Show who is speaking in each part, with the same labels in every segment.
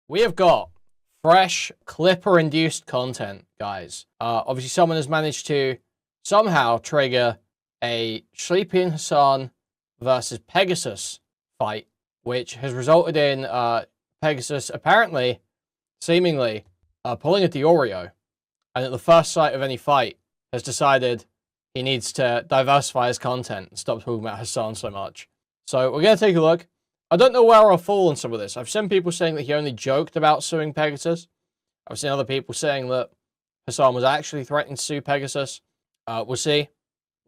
Speaker 1: we have got fresh Clipper-induced content, guys. Obviously, someone has managed to somehow trigger a Chleepy and Hasan versus Pegasus fight, which has resulted in Pegasus apparently, seemingly, pulling a Diorio, and at the first sight of any fight, has decided he needs to diversify his content and stop talking about Hasan so much. So we're going to take a look. I don't know where I'll fall on some of this. I've seen people saying that he only joked about suing Pegasus. I've seen other people saying that Hasan was actually threatening to sue Pegasus. We'll see.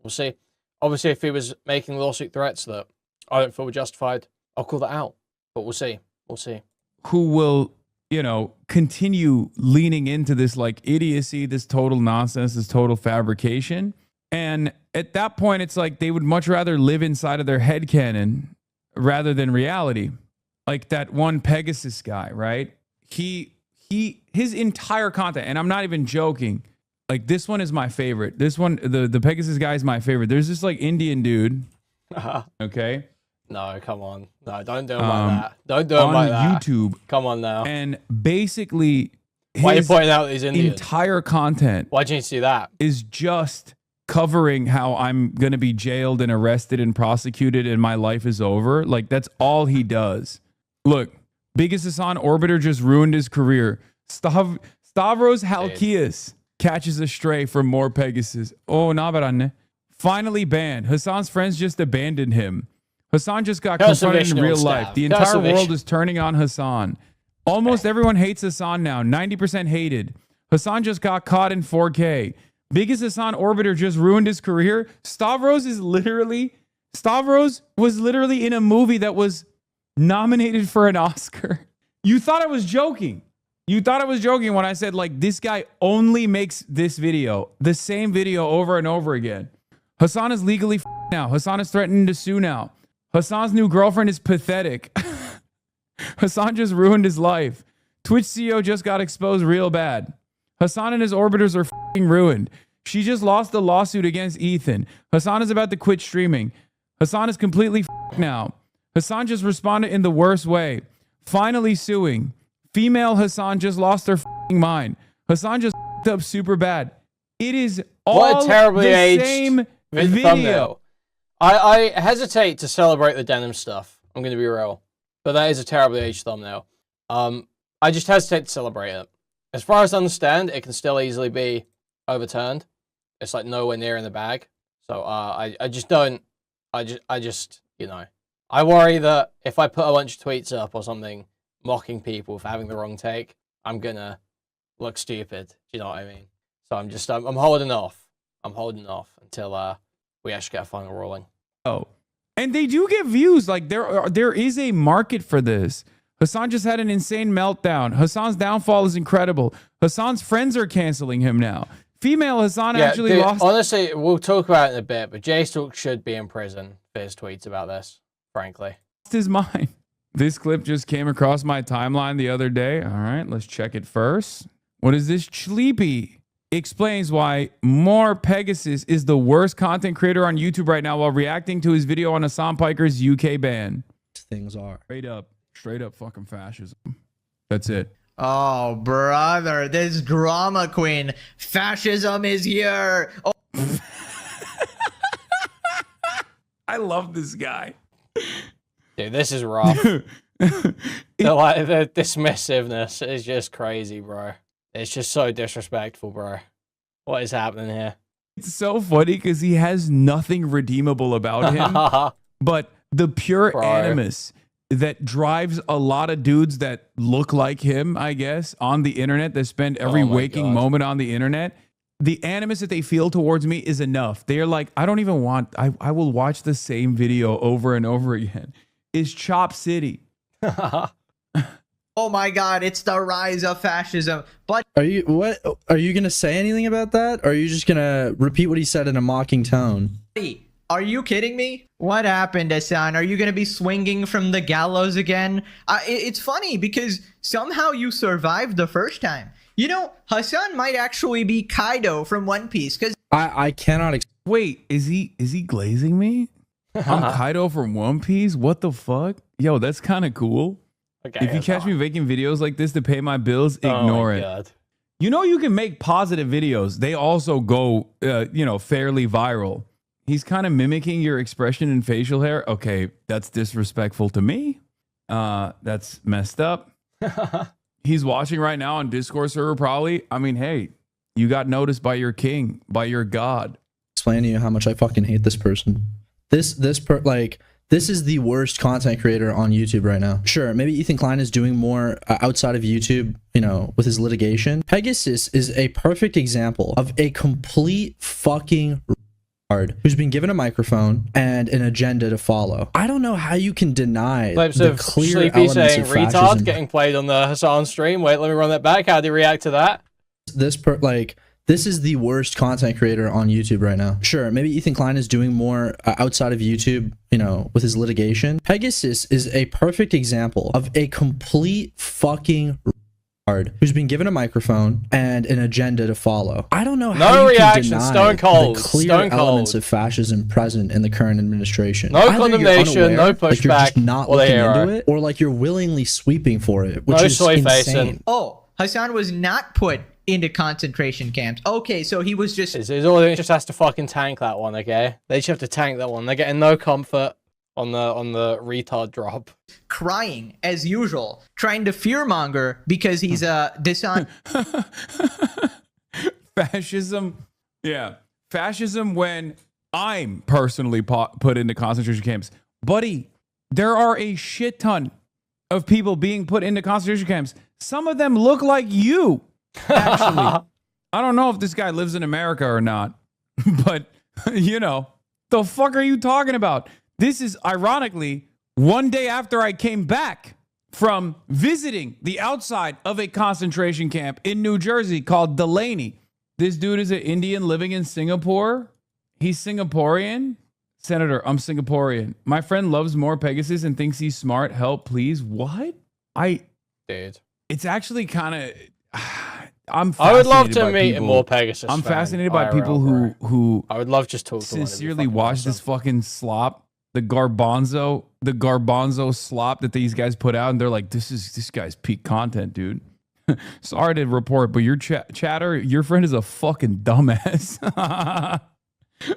Speaker 1: We'll see. Obviously, if he was making lawsuit threats that I don't feel were justified, I'll call that out. But we'll see. We'll see.
Speaker 2: Who will, you know, continue leaning into this like idiocy, this total nonsense, this total fabrication. And at that point, it's like they would much rather live inside of their headcanon rather than reality. Like that one Pegasus guy, right? His entire content, and I'm not even joking, like this one is my favorite. This one, the Pegasus guy is my favorite. There's this like Indian dude. Okay.
Speaker 1: No, come on. No, don't do him like that. Don't do him like that.
Speaker 2: On YouTube.
Speaker 1: Come on now.
Speaker 2: And basically,
Speaker 1: why are you pointing out these Indians?
Speaker 2: Entire content.
Speaker 1: Why'd you need to do that?
Speaker 2: Is just covering how I'm going to be jailed and arrested and prosecuted and my life is over. Like, that's all he does. Look, Biggest Hasan Orbiter just ruined his career. Stavros Halkias catches a stray from more Pegasus. Oh, nabaranne. Finally banned. Hasan's friends just abandoned him. Hasan just got confronted in real life. The entire world is turning on Hasan. Almost everyone hates Hasan now. 90% hated. Hasan just got caught in 4K. Biggest Hasan Orbiter just ruined his career. Stavros was literally in a movie that was nominated for an Oscar. You thought I was joking. You thought I was joking when I said, like, this guy only makes this video, the same video over and over again. Hasan is legally now. Hasan is threatening to sue now. Hasan's new girlfriend is pathetic. Hasan just ruined his life. Twitch CEO just got exposed real bad. Hasan and his orbiters are ruined. She just lost the lawsuit against Ethan. Hasan is about to quit streaming. Hasan is completely now. Hasan just responded in the worst way. Finally suing. Female Hasan just lost her mind. Hasan just up super bad. It is all the same video.
Speaker 1: Thumbnail. I hesitate to celebrate the denim stuff. I'm going to be real. But that is a terribly aged thumbnail. I just hesitate to celebrate it. As far as I understand, it can still easily be overturned. It's like nowhere near in the bag. So I just don't. I just, you know. I worry that if I put a bunch of tweets up or something mocking people for having the wrong take, I'm going to look stupid. Do you know what I mean? So I'm holding off. I'm holding off until we actually get a final ruling.
Speaker 2: Oh, and they do get views. Like there is a market for this. Hasan just had an insane meltdown. Hasan's downfall is incredible. Hasan's friends are canceling him now. Female Hasan actually lost.
Speaker 1: Honestly, we'll talk about it in a bit, but J-Stalk should be in prison for his tweets about this, frankly.
Speaker 2: Lost his mind. This clip just came across my timeline the other day. All right, let's check it first. What is this? Chleepy explains why more Pegasus is the worst content creator on YouTube right now while reacting to his video on Hasan Piker's UK ban.
Speaker 3: Things are
Speaker 2: Straight up fucking fascism. That's it.
Speaker 4: Oh, brother, this drama queen. Fascism is here. Oh.
Speaker 2: I love this guy.
Speaker 1: Dude, this is rough. The dismissiveness is just crazy, bro. It's just so disrespectful, bro. What is happening here?
Speaker 2: It's so funny because he has nothing redeemable about him, but the pure animus that drives a lot of dudes that look like him, I guess, on the internet, that spend every waking moment on the internet. The animus that they feel towards me is enough. They are like, I don't even want, I will watch the same video over and over again. Is Chop City.
Speaker 4: Oh my God, it's the rise of fascism. But
Speaker 3: are you gonna say anything about that? Or are you just gonna repeat what he said in a mocking tone?
Speaker 4: Are you kidding me? What happened, Hasan? Are you going to be swinging from the gallows again? It's funny because somehow you survived the first time. You know, Hasan might actually be Kaido from One Piece because
Speaker 3: I cannot.
Speaker 2: Wait, is he glazing me? I'm Kaido from One Piece? What the fuck? Yo, that's kind of cool.
Speaker 1: Okay.
Speaker 2: If you catch me making videos like this to pay my bills,
Speaker 1: Oh
Speaker 2: ignore
Speaker 1: my
Speaker 2: it.
Speaker 1: God.
Speaker 2: You know, you can make positive videos. They also go, fairly viral. He's kind of mimicking your expression and facial hair. Okay, that's disrespectful to me. That's messed up. He's watching right now on Discord server probably. I mean, hey, you got noticed by your king, by your god.
Speaker 3: Explain to you how much I fucking hate this person. This is the worst content creator on YouTube right now. Sure, maybe Ethan Klein is doing more outside of YouTube, with his litigation. Pegasus is a perfect example of a complete fucking retard who's been given a microphone and an agenda to follow. I don't know how you can deny
Speaker 1: Clips
Speaker 3: the
Speaker 1: of
Speaker 3: clear
Speaker 1: Chleepy
Speaker 3: elements
Speaker 1: saying
Speaker 3: of
Speaker 1: retard
Speaker 3: fascism.
Speaker 1: getting played on the Hasan stream. Wait, let me run that back. How do you react to that?
Speaker 3: This is the worst content creator on YouTube right now. Sure, maybe Ethan Klein is doing more outside of YouTube, with his litigation. Pegasus is a perfect example of a complete fucking retard who's been given a microphone and an agenda to follow. I don't know how you
Speaker 1: reaction,
Speaker 3: can deny
Speaker 1: stone cold,
Speaker 3: the clear
Speaker 1: stone
Speaker 3: elements
Speaker 1: cold.
Speaker 3: of fascism present in the current administration.
Speaker 1: No
Speaker 3: Either you're
Speaker 1: condemnation,
Speaker 3: unaware,
Speaker 1: no
Speaker 3: like you're
Speaker 1: pushback,
Speaker 3: just not
Speaker 1: or the
Speaker 3: looking
Speaker 1: hero.
Speaker 3: into it, or like you're willingly sweeping for it, which
Speaker 1: No
Speaker 3: is
Speaker 1: soy
Speaker 3: insane.
Speaker 1: facing.
Speaker 4: Oh, Hasan was not put into concentration camps. Okay, so he was just
Speaker 1: His audience just has to fucking tank that one, okay? They just have to tank that one. They're getting no comfort on the retard drop.
Speaker 4: crying as usual, trying to fearmonger because he's a dishonest.
Speaker 2: Fascism. Yeah. Fascism when I'm personally put into concentration camps. Buddy, there are a shit ton of people being put into concentration camps. Some of them look like you. Actually, I don't know if this guy lives in America or not, but the fuck are you talking about? This is ironically one day after I came back from visiting the outside of a concentration camp in New Jersey called Delaney. This dude is an Indian living in Singapore. He's Singaporean. Senator, I'm Singaporean. My friend loves more Pegasus and thinks he's smart. Help, please. What?
Speaker 1: Dude.
Speaker 2: It's actually kind of...
Speaker 1: I would love to meet a more Pegasus
Speaker 2: I'm
Speaker 1: fan,
Speaker 2: fascinated by
Speaker 1: IRL,
Speaker 2: people
Speaker 1: bro.
Speaker 2: who
Speaker 1: I would love just to talk to one. It'd be
Speaker 2: sincerely
Speaker 1: fucking
Speaker 2: watch
Speaker 1: awesome.
Speaker 2: this fucking slop, the garbanzo slop that these guys put out, and they're like, this guy's peak content, dude. Sorry to report, but your chatter, your friend is a fucking dumbass.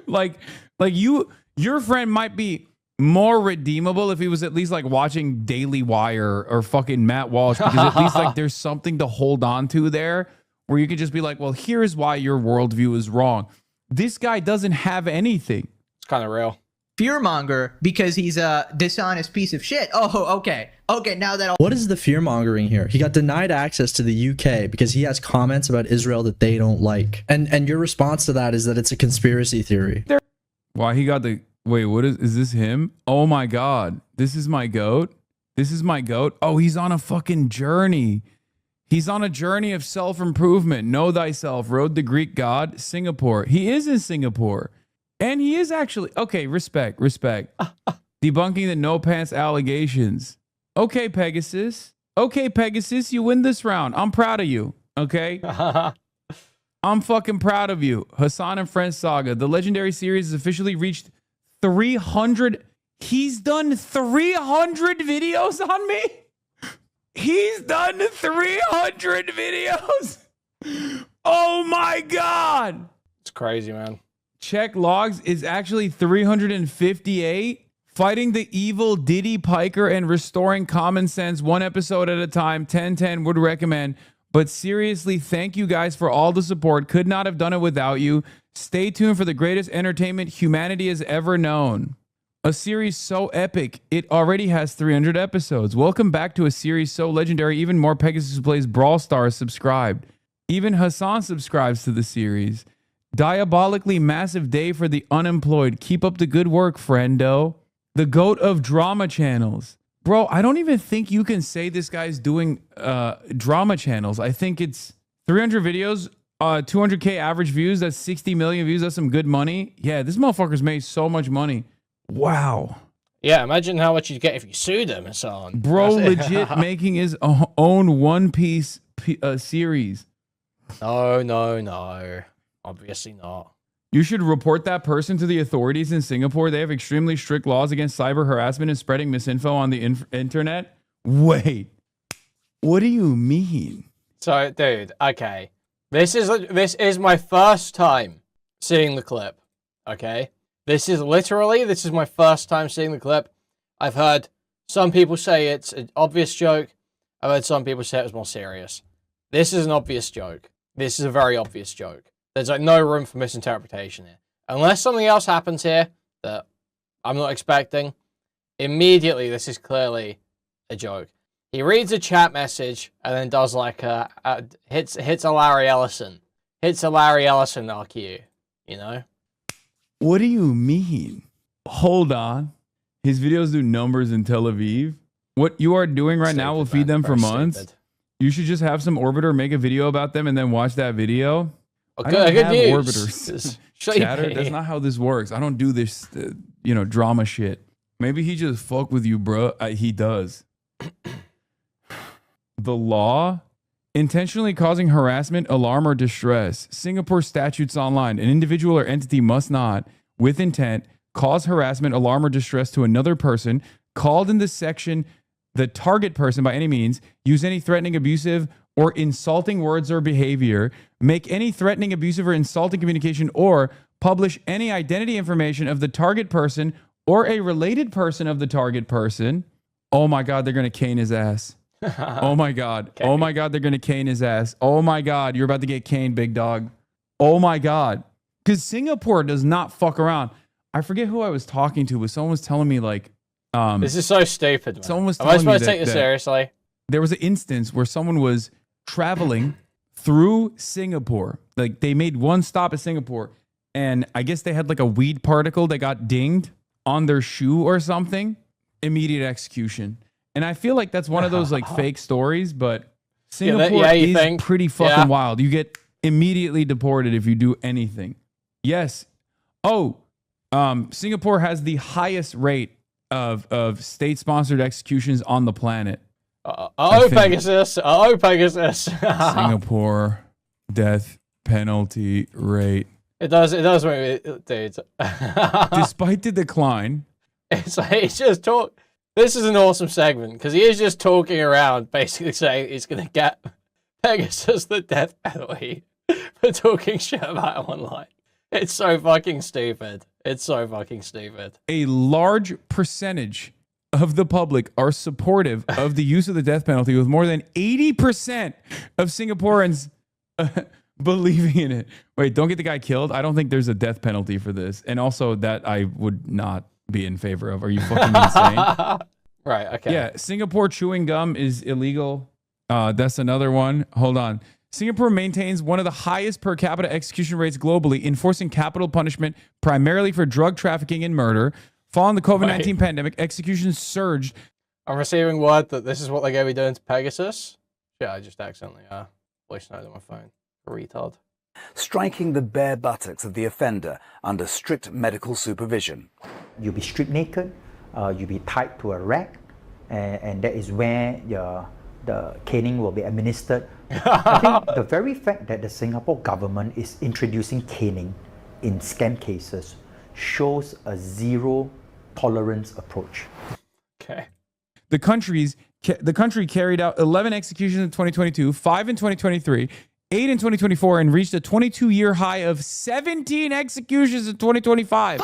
Speaker 2: like your friend might be more redeemable if he was at least like watching Daily Wire or fucking Matt Walsh, because at least like there's something to hold on to there where you can just be like, well, here's why your worldview is wrong. This guy doesn't have anything.
Speaker 1: It's kind of real.
Speaker 4: fearmonger because he's a dishonest piece of shit. Oh, okay. Okay, now that
Speaker 3: What is the fear mongering here? He got denied access to the UK because he has comments about Israel that they don't like. And your response to that is that it's a conspiracy theory.
Speaker 2: Why he got the... Wait, what is this him? Oh my God. This is my goat? This is my goat? Oh, he's on a fucking journey. He's on a journey of self-improvement. Know thyself. Road to Greek god. Singapore. He is in Singapore. And he is actually... Okay, respect. Debunking the no pants allegations. Okay, Pegasus. Okay, Pegasus, you win this round. I'm proud of you. Okay? I'm fucking proud of you. Hasan and Friends Saga. The legendary series has officially reached 300. He's done 300 videos on me? He's done 300 videos? Oh my God.
Speaker 1: It's crazy, man.
Speaker 2: Check logs is actually 358. Fighting the evil Diddy Piker and restoring common sense one episode at a time. 1010 would recommend. But seriously, thank you guys for all the support. Could not have done it without you. Stay tuned for the greatest entertainment humanity has ever known. A series so epic, it already has 300 episodes. Welcome back to a series so legendary, even more Pegasus Who Plays Brawl Stars subscribed. Even Hasan subscribes to the series. Diabolically massive day for the unemployed. Keep up the good work, friendo. The GOAT of drama channels. Bro, I don't even think you can say this guy's doing drama channels. I think it's 300 videos, 200K average views. That's 60 million views. That's some good money. Yeah, this motherfucker's made so much money. Wow.
Speaker 1: Yeah, imagine how much you'd get if you sued him and so on.
Speaker 2: Bro, legit making his own One Piece series.
Speaker 1: No. Obviously not.
Speaker 2: You should report that person to the authorities in Singapore. They have extremely strict laws against cyber harassment and spreading misinfo on the internet. Wait. What do you mean?
Speaker 1: So, dude, okay. This is my first time seeing the clip, okay? This is my first time seeing the clip. I've heard some people say it's an obvious joke. I've heard some people say it was more serious. This is an obvious joke. This is a very obvious joke. There's like no room for misinterpretation here. Unless something else happens here that I'm not expecting, immediately this is clearly a joke. He reads a chat message and then does like hits a Larry Ellison. Hits a Larry Ellison RQ, you know?
Speaker 2: What do you mean? Hold on. His videos do numbers in Tel Aviv. What you are doing right now will feed them for months. Stupid. You should just have some orbiter make a video about them and then watch that video.
Speaker 1: Okay,
Speaker 2: I don't have
Speaker 1: news.
Speaker 2: Orbiters. Chatter, that's not how this works. I don't do this, drama shit. Maybe he just fuck with you, bro. He does. The law, intentionally causing harassment, alarm, or distress. Singapore statutes online. An individual or entity must not, with intent, cause harassment, alarm, or distress to another person called in this section, the target person by any means, use any threatening, abusive, or insulting words or behavior, make any threatening, abusive, or insulting communication, or publish any identity information of the target person or a related person of the target person. Oh my God, they're going to cane his ass. Oh my God. Okay. Oh my God, they're going to cane his ass. Oh my God, you're about to get caned, big dog. Oh my God. Because Singapore does not fuck around. I forget who I was talking to, but someone was telling me like,
Speaker 1: this is so stupid, man.
Speaker 2: Someone was
Speaker 1: Am I
Speaker 2: telling me
Speaker 1: supposed to take this seriously?
Speaker 2: There was an instance where someone was traveling through Singapore. Like they made one stop at Singapore and I guess they had like a weed particle that got dinged on their shoe or something. Immediate execution. And I feel like that's one of those like fake stories, but Singapore is pretty fucking wild. You get immediately deported if you do anything. Yes. Oh, Singapore has the highest rate of state-sponsored executions on the planet.
Speaker 1: Pegasus. Pegasus.
Speaker 2: Singapore death penalty rate.
Speaker 1: It does, dude.
Speaker 2: Despite the decline.
Speaker 1: It's like, he's just talk. This is an awesome segment, because he is just talking around, basically saying he's going to get Pegasus the death penalty for talking shit about him online. It's so fucking stupid. It's so fucking stupid.
Speaker 2: A large percentage of the public are supportive of the use of the death penalty, with more than 80% of Singaporeans believing in it. Wait, don't get the guy killed? I don't think there's a death penalty for this. And also that I would not be in favor of. Are you fucking insane?
Speaker 1: Right, okay.
Speaker 2: Yeah, Singapore chewing gum is illegal. That's another one. Hold on. Singapore maintains one of the highest per capita execution rates globally, enforcing capital punishment primarily for drug trafficking and murder. Following the COVID-19 pandemic, executions surged.
Speaker 1: I'm receiving word that this is what they're going to be doing to Pegasus. Yeah, I just accidentally voice noted on my phone. Retard.
Speaker 5: Striking the bare buttocks of the offender under strict medical supervision.
Speaker 6: You'll be stripped naked, you'll be tied to a rack, and that is where the caning will be administered. I think the very fact that the Singapore government is introducing caning in scam cases shows a zero tolerance approach.
Speaker 2: Okay. The country carried out 11 executions in 2022, 5 in 2023, 8 in 2024, and reached a 22-year high of 17 executions in 2025.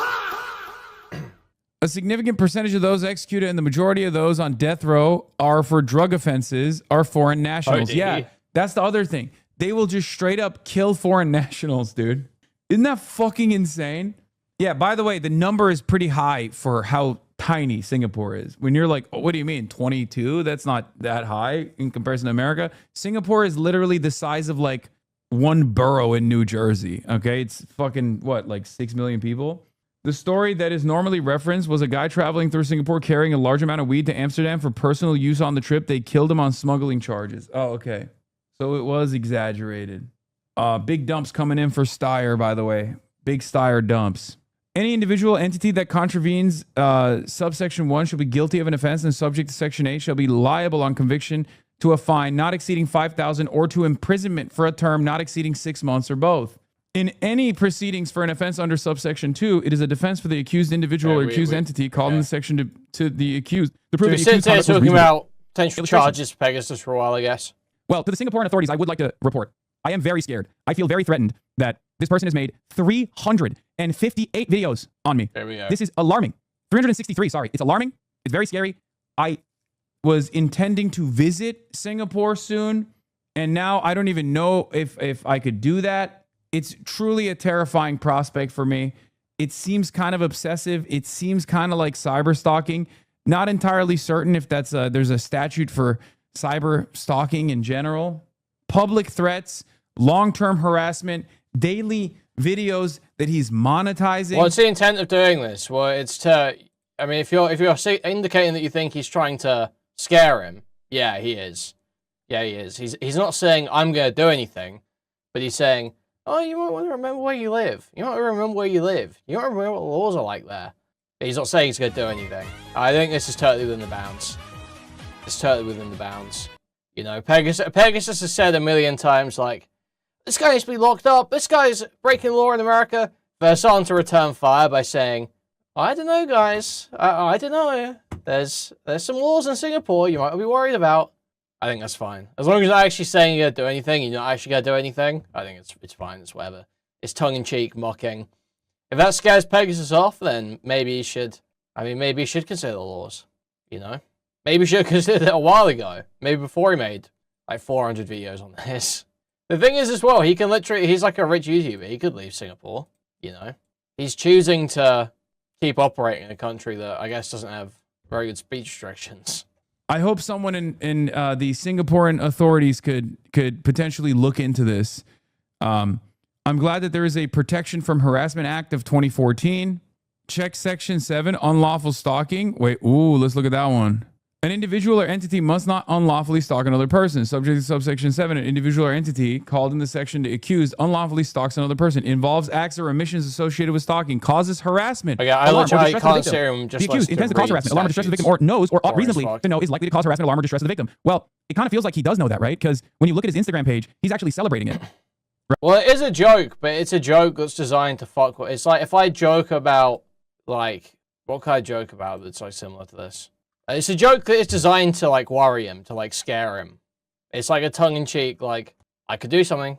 Speaker 2: A significant percentage of those executed and the majority of those on death row are for drug offenses are foreign nationals. Yeah, that's the other thing. They will just straight up kill foreign nationals, dude. Isn't that fucking insane? Yeah, by the way, the number is pretty high for how tiny Singapore is. When you're like, oh, what do you mean, 22? That's not that high in comparison to America. Singapore is literally the size of like one borough in New Jersey, okay? It's fucking, what, like 6 million people? The story that is normally referenced was a guy traveling through Singapore carrying a large amount of weed to Amsterdam for personal use on the trip. They killed him on smuggling charges. Oh, okay. So it was exaggerated. Big dumps coming in for Steyer, by the way. Big Steyer dumps. Any individual entity that contravenes subsection 1 shall be guilty of an offense and subject to section 8 shall be liable on conviction to a fine not exceeding $5,000 or to imprisonment for a term not exceeding 6 months or both. In any proceedings for an offense under subsection 2, it is a defense for the accused individual or accused entity called in the section to the accused. The proof
Speaker 1: so talking about potential
Speaker 2: illustration.
Speaker 1: charges for Pegasus for a while, I guess.
Speaker 2: Well, to the Singaporean authorities, I would like to report. I am very scared. I feel very threatened that this person has made 358 videos on me.
Speaker 1: There we go.
Speaker 2: This is alarming. 363, sorry. It's alarming. It's very scary. I was intending to visit Singapore soon, and now I don't even know if I could do that. It's truly a terrifying prospect for me. It seems kind of obsessive. It seems kind of like cyberstalking. Not entirely certain if that's there's a statute for cyberstalking in general. Public threats, long-term harassment, daily videos that he's monetizing.
Speaker 1: What's the intent of doing this? Well, it's to, I mean, if you're indicating that you think he's trying to scare him, yeah, he is. Yeah, he is. He's not saying I'm going to do anything, but he's saying, oh, you might want to remember where you live. You might remember where you live. You might remember what the laws are like there. But he's not saying he's going to do anything. I think this is totally within the bounds. It's totally within the bounds. You know, Pegasus has said a million times, like, this guy needs to be locked up. This guy's breaking law in America. For Hasan to return fire by saying, I don't know, guys. I don't know. There's some laws in Singapore you might be worried about. I think that's fine. As long as you're not actually saying you're going to do anything, you're not actually going to do anything, I think it's fine. It's whatever. It's tongue-in-cheek, mocking. If that scares Pegasus off, then maybe he should, maybe he should consider the laws, you know? Maybe he should have considered it a while ago. Maybe before he made, like, 400 videos on this. The thing is, as well, he can literally, he's like a rich YouTuber. He could leave Singapore, you know? He's choosing to keep operating in a country that I guess doesn't have very good speech restrictions.
Speaker 2: I hope someone in the Singaporean authorities could potentially look into this. I'm glad that there is a Protection from Harassment Act of 2014. Check Section 7, unlawful stalking. Wait, let's look at that one. An individual or entity must not unlawfully stalk another person. Subject to subsection 7, an individual or entity called in the section to accused unlawfully stalks another person, involves acts or omissions associated with stalking, causes harassment.
Speaker 1: Okay, I literally can't see him just
Speaker 2: the accused intends to cause harassment, alarm, or distress of the victim, or knows or ought reasonably to know is likely to cause harassment, alarm, or distress of the victim. Well, it kind of feels like he does know that, right? Because when you look at his Instagram page, he's actually celebrating it.
Speaker 1: Well, it is a joke, but it's a joke that's designed to fuck with. It's like if I joke about, like, what can I joke about that's like similar to this? It's a joke that is designed to, like, worry him, to, like, scare him. It's like a tongue-in-cheek, like, I could do something,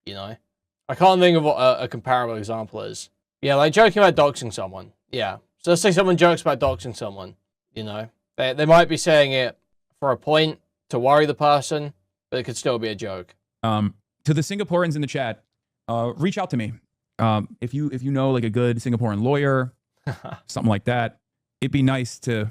Speaker 1: you know? I can't think of what a comparable example is. Yeah, like joking about doxing someone. Yeah. So let's say someone jokes about doxing someone, you know? They might be saying it for a point to worry the person, but it could still be a joke.
Speaker 2: To the Singaporeans in the chat, reach out to me. If you know, like, a good Singaporean lawyer, something like that, it'd be nice to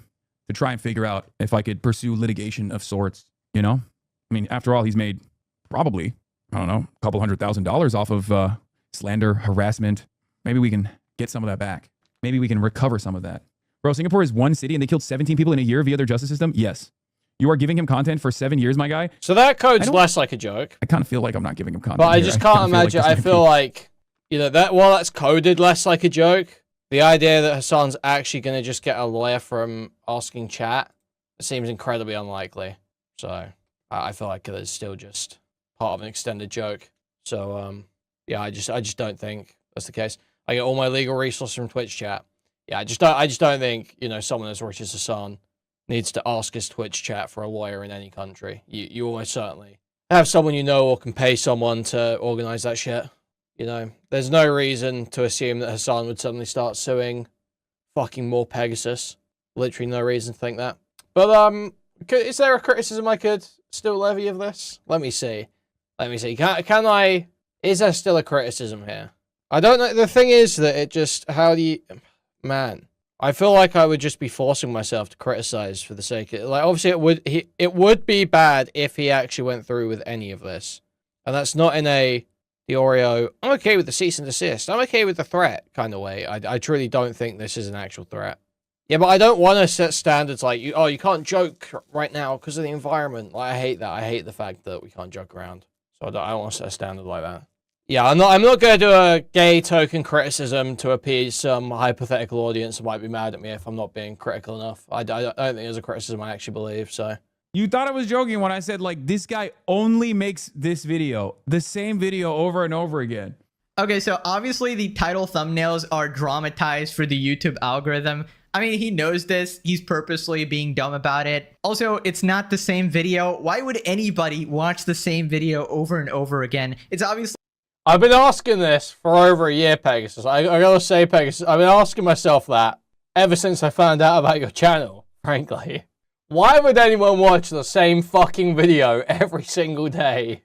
Speaker 2: try and figure out if I could pursue litigation of sorts, you know? I mean, after all, he's made probably, I don't know, a couple $100,000 off of slander, harassment. Maybe we can get some of that back. Maybe we can recover some of that. Bro, Singapore is one city and they killed 17 people in a year via their justice system? Yes. You are giving him content for 7 years, my guy?
Speaker 1: So that code's less like a joke.
Speaker 2: I kind of feel like I'm not giving him content.
Speaker 1: But I just can't imagine. I feel like, you know, that's coded less like a joke. The idea that Hasan's actually going to just get a lawyer from asking chat seems incredibly unlikely. So I feel like it is still just part of an extended joke. So yeah, I just don't think that's the case. I get all my legal resources from Twitch chat. Yeah, I just don't think, you know, someone as rich as Hasan needs to ask his Twitch chat for a lawyer in any country. You almost certainly have someone you know or can pay someone to organize that shit. You know, there's no reason to assume that Hasan would suddenly start suing fucking more Pegasus. Literally no reason to think that. But, is there a criticism I could still levy of this? Let me see. Can I... Is there still a criticism here? I don't know. The thing is that it just... How do you... Man. I feel like I would just be forcing myself to criticize for the sake of... Like, obviously, it would be bad if he actually went through with any of this. And that's not in a... The Oreo, I'm okay with the cease and desist. I'm okay with the threat kind of way. I truly don't think this is an actual threat. Yeah, but I don't want to set standards like, you can't joke right now because of the environment. Like, I hate that. I hate the fact that we can't joke around. So I don't want to set a standard like that. Yeah, I'm not going to do a gay token criticism to appease some hypothetical audience who might be mad at me if I'm not being critical enough. I don't think there's a criticism I actually believe, so...
Speaker 2: You thought I was joking when I said, like, this guy only makes this video, the same video over and over again.
Speaker 4: Okay, so obviously the title thumbnails are dramatized for the YouTube algorithm. I mean, he knows this. He's purposely being dumb about it. Also, it's not the same video. Why would anybody watch the same video over and over again? It's obviously...
Speaker 1: I've been asking this for over a year, Pegasus. I gotta say, Pegasus, I've been asking myself that ever since I found out about your channel, frankly. Why would anyone watch the same fucking video every single day?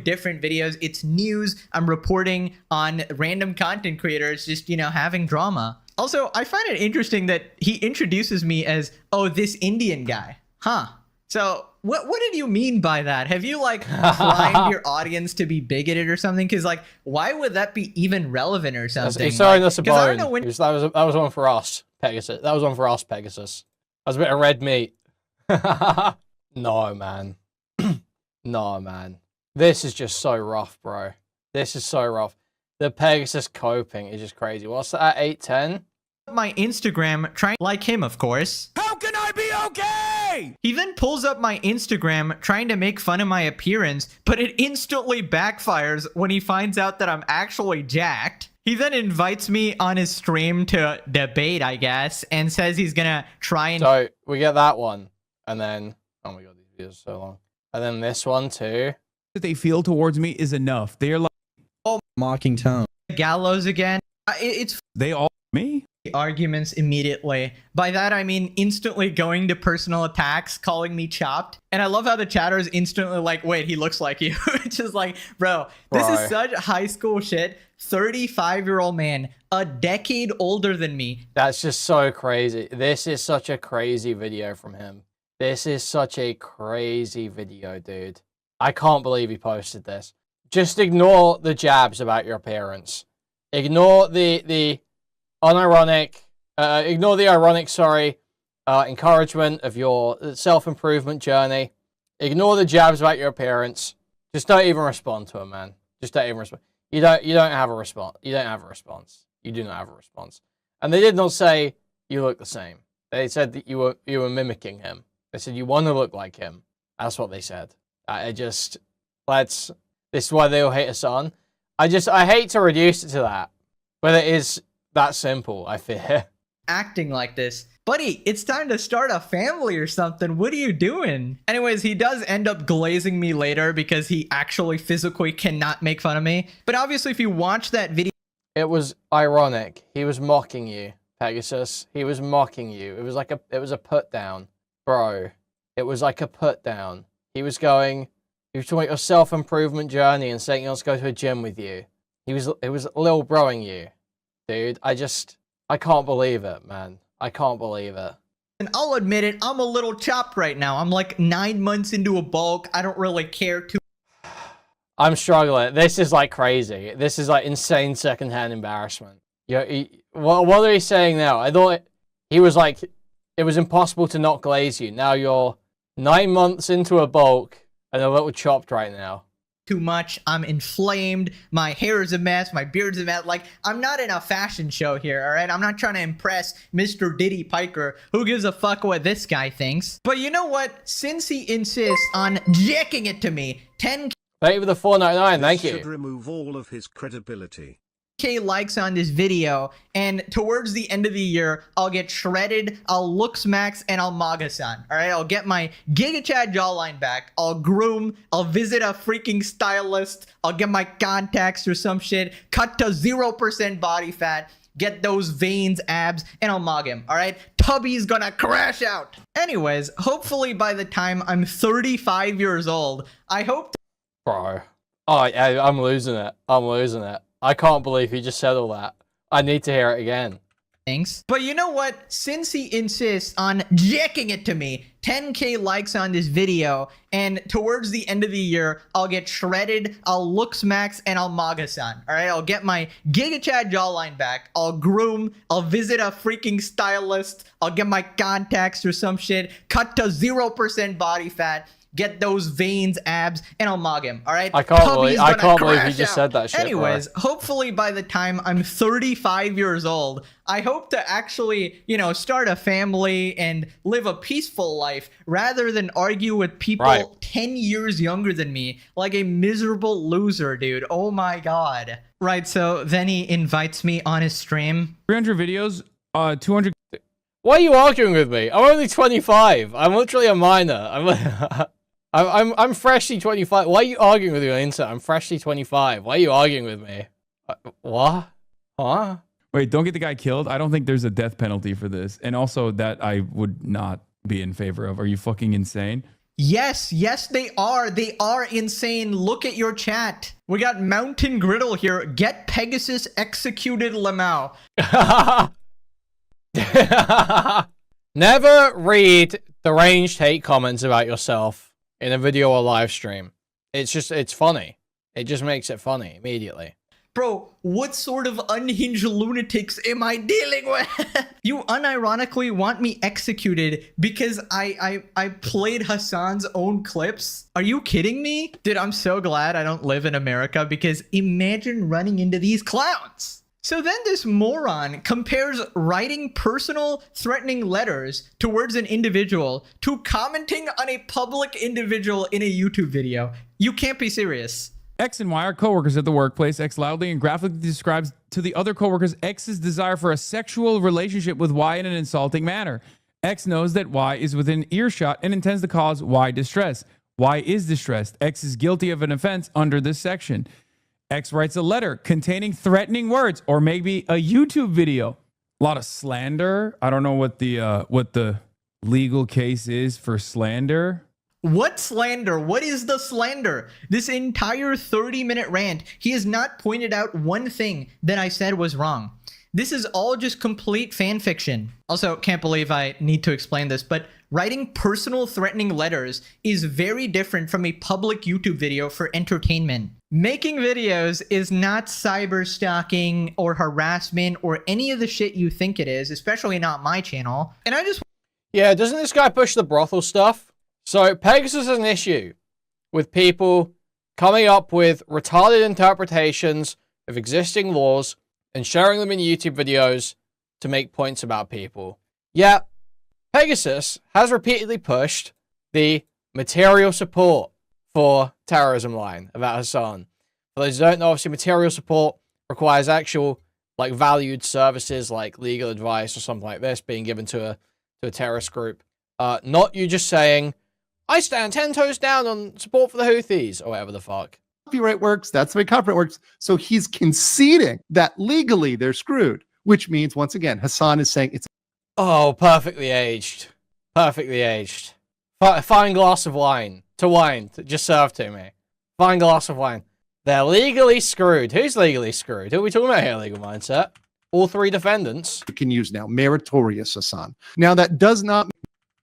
Speaker 4: Different videos. It's news. I'm reporting on random content creators just, you know, having drama. Also, I find it interesting that he introduces me as, oh, this Indian guy. Huh. So what did you mean by that? Have you like primed your audience to be bigoted or something? Because like, why would that be even relevant or something?
Speaker 1: He's throwing
Speaker 4: like,
Speaker 1: us a bone. That was one for us, Pegasus. That was one for us, Pegasus. That was a bit of red meat. No, man. No, man. This is just so rough, bro. This is so rough. The Pegasus coping is just crazy. What's that, 810?
Speaker 4: My Instagram, trying like him, of course.
Speaker 2: How can I be okay?
Speaker 4: He then pulls up my Instagram trying to make fun of my appearance, but it instantly backfires when he finds out that I'm actually jacked. He then invites me on his stream to debate, I guess, and says he's gonna try and...
Speaker 1: So, we get that one. And then... Oh my god, these videos are so long. And then this one, too.
Speaker 2: That they feel towards me is enough. They are like...
Speaker 3: Oh, mocking tone.
Speaker 4: Gallows again. It's...
Speaker 2: They all... Me?
Speaker 4: Arguments immediately. By that I mean instantly going to personal attacks, calling me chopped. And I love how the chatter is instantly like, wait, he looks like you. It's just like, bro, this is such high school shit. 35-year-old man, a decade older than me.
Speaker 1: That's just so crazy. This is such a crazy video from him. This is such a crazy video, dude. I can't believe he posted this. Just ignore the jabs about your appearance. Ignore the unironic, ignore the ironic, encouragement of your self-improvement journey. Ignore the jabs about your appearance. Just don't even respond to him, man. Just don't even respond. You don't have a response. You don't have a response. You do not have a response. And they did not say you look the same. They said that you were mimicking him. They said you want to look like him. That's what they said. This is why they all hate Hasan. I hate to reduce it to that, but it is that simple, I fear.
Speaker 4: Acting like this. Buddy, it's time to start a family or something. What are you doing? Anyways, he does end up glazing me later because he actually physically cannot make fun of me. But obviously, if you watch that video...
Speaker 1: It was ironic. He was mocking you, Pegasus. He was mocking you. It was a put down. Bro, it was like a put down. He was talking about your self-improvement journey and saying he wants to go to a gym with you. It was little broing you. Dude, I can't believe it, man. I can't believe it.
Speaker 4: And I'll admit it, I'm a little chopped right now. I'm like 9 months into a bulk. I don't really care too.
Speaker 1: I'm struggling. This is like crazy. This is like insane secondhand embarrassment. What are you saying now? I thought he was like, it was impossible to not glaze you. Now you're 9 months into a bulk and a little chopped right now.
Speaker 4: Too much. I'm inflamed. My hair is a mess. My beard's a mess. Like, I'm not in a fashion show here, all right? I'm not trying to impress Mr. Diddy Piker. Who gives a fuck what this guy thinks? But you know what? Since he insists on jacking it to me, 10K...
Speaker 1: Thank you for the $4.99. Thank you.
Speaker 7: Should remove all of his credibility.
Speaker 4: Likes on this video, and towards the end of the year, I'll get shredded, I'll looks max, and I'll Magasan. All right, I'll get my Giga Chad jawline back. I'll groom. I'll visit a freaking stylist. I'll get my contacts or some shit. Cut to 0% body fat. Get those veins, abs, and I'll mog him. All right, Tubby's gonna crash out. Anyways, hopefully by the time I'm 35 years old, I hope.
Speaker 1: Bro, I'm losing it. I'm losing it. I can't believe he just said all that. I need to hear it again.
Speaker 4: Thanks. But you know what? Since he insists on jacking it to me, 10K likes on this video, and towards the end of the year, I'll get shredded, I'll looks max, and I'll Magasan. All right, I'll get my Giga Chad jawline back. I'll groom. I'll visit a freaking stylist. I'll get my contacts or some shit. Cut to 0% body fat. Get those veins, abs, and I'll mog him. All right.
Speaker 1: I can't believe he just said that shit.
Speaker 4: Anyways, hopefully by the time I'm 35 years old, I hope to actually, start a family and live a peaceful life rather than argue with people 10 years younger than me like a miserable loser, dude. Oh my god. Right. So then he invites me on his stream.
Speaker 2: 300 videos, 200.
Speaker 1: Why are you arguing with me? I'm only 25. I'm literally a minor. I'm freshly 25. Why are you arguing with me on the internet? I'm freshly 25. Why are you arguing with me? What? Huh?
Speaker 2: Wait, don't get the guy killed. I don't think there's a death penalty for this. And also that I would not be in favor of. Are you fucking insane?
Speaker 4: Yes, they are. They are insane. Look at your chat. We got Mountain Griddle here. Get Pegasus executed, Lamau.
Speaker 1: Never read deranged hate comments about yourself in a video or live stream. It's funny. It just makes it funny immediately.
Speaker 4: Bro, what sort of unhinged lunatics am I dealing with? You unironically want me executed because I played Hasan's own clips? Are you kidding me? Dude, I'm so glad I don't live in America because imagine running into these clowns. So then this moron compares writing personal threatening letters towards an individual to commenting on a public individual in a YouTube video. You can't be serious.
Speaker 2: X and Y are coworkers at the workplace. X loudly and graphically describes to the other coworkers X's desire for a sexual relationship with Y in an insulting manner. X knows that Y is within earshot and intends to cause Y distress. Y is distressed. X is guilty of an offense under this section. X writes a letter containing threatening words or maybe a YouTube video. A lot of slander. I don't know what the legal case is for slander.
Speaker 4: What slander? What is the slander? This entire 30-minute rant, he has not pointed out one thing that I said was wrong. This is all just complete fan fiction. Also, can't believe I need to explain this, but writing personal threatening letters is very different from a public YouTube video for entertainment. Making videos is not cyberstalking or harassment or any of the shit you think it is, especially not my channel. And I just...
Speaker 1: Yeah, doesn't this guy push the brothel stuff? So Pegasus has an issue with people coming up with retarded interpretations of existing laws and sharing them in YouTube videos to make points about people. Yeah, Pegasus has repeatedly pushed the material support for terrorism line about Hasan. For those who don't know, obviously material support requires actual like valued services like legal advice or something like this being given to a terrorist group. Not you just saying, I stand 10 toes down on support for the Houthis or whatever the fuck.
Speaker 8: Copyright works. That's the way copyright works. So he's conceding that legally they're screwed, which means, once again, Hasan is saying it's...
Speaker 1: Oh, perfectly aged. Perfectly aged. Fine glass of wine. Just served to me. Fine glass of wine. They're legally screwed. Who's legally screwed? Who are we talking about here, legal mindset? All three defendants.
Speaker 8: You can use now meritorious Hasan. Now, that does not...